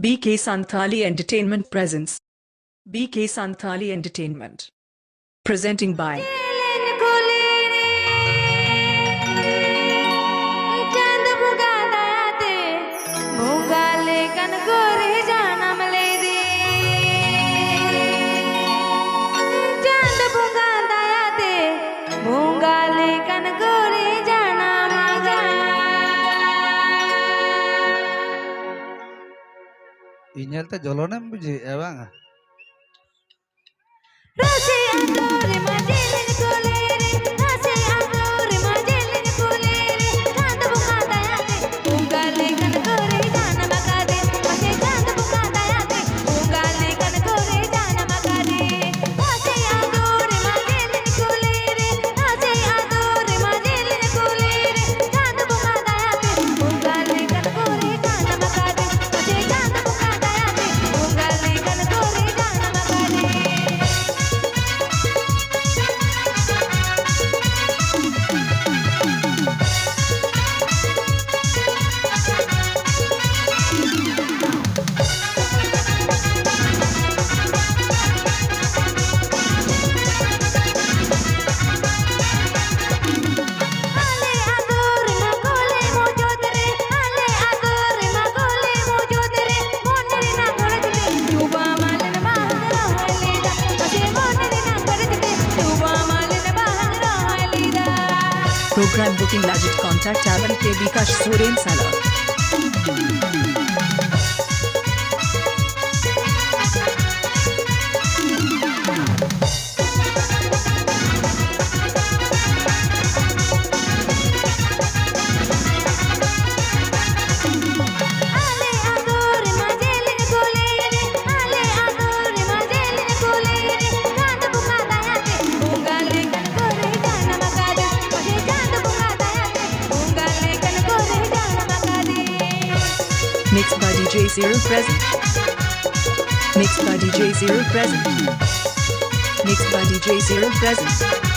BK Santhali Entertainment presents BK Santhali Entertainment. Presenting by Inyal teh jolonem biji ya bang. Program booking Lajit contact Tavan K Bikash Suren Sala. Mixed by DJ Zero present. Mixed by DJ Zero present. Mixed by DJ Zero present.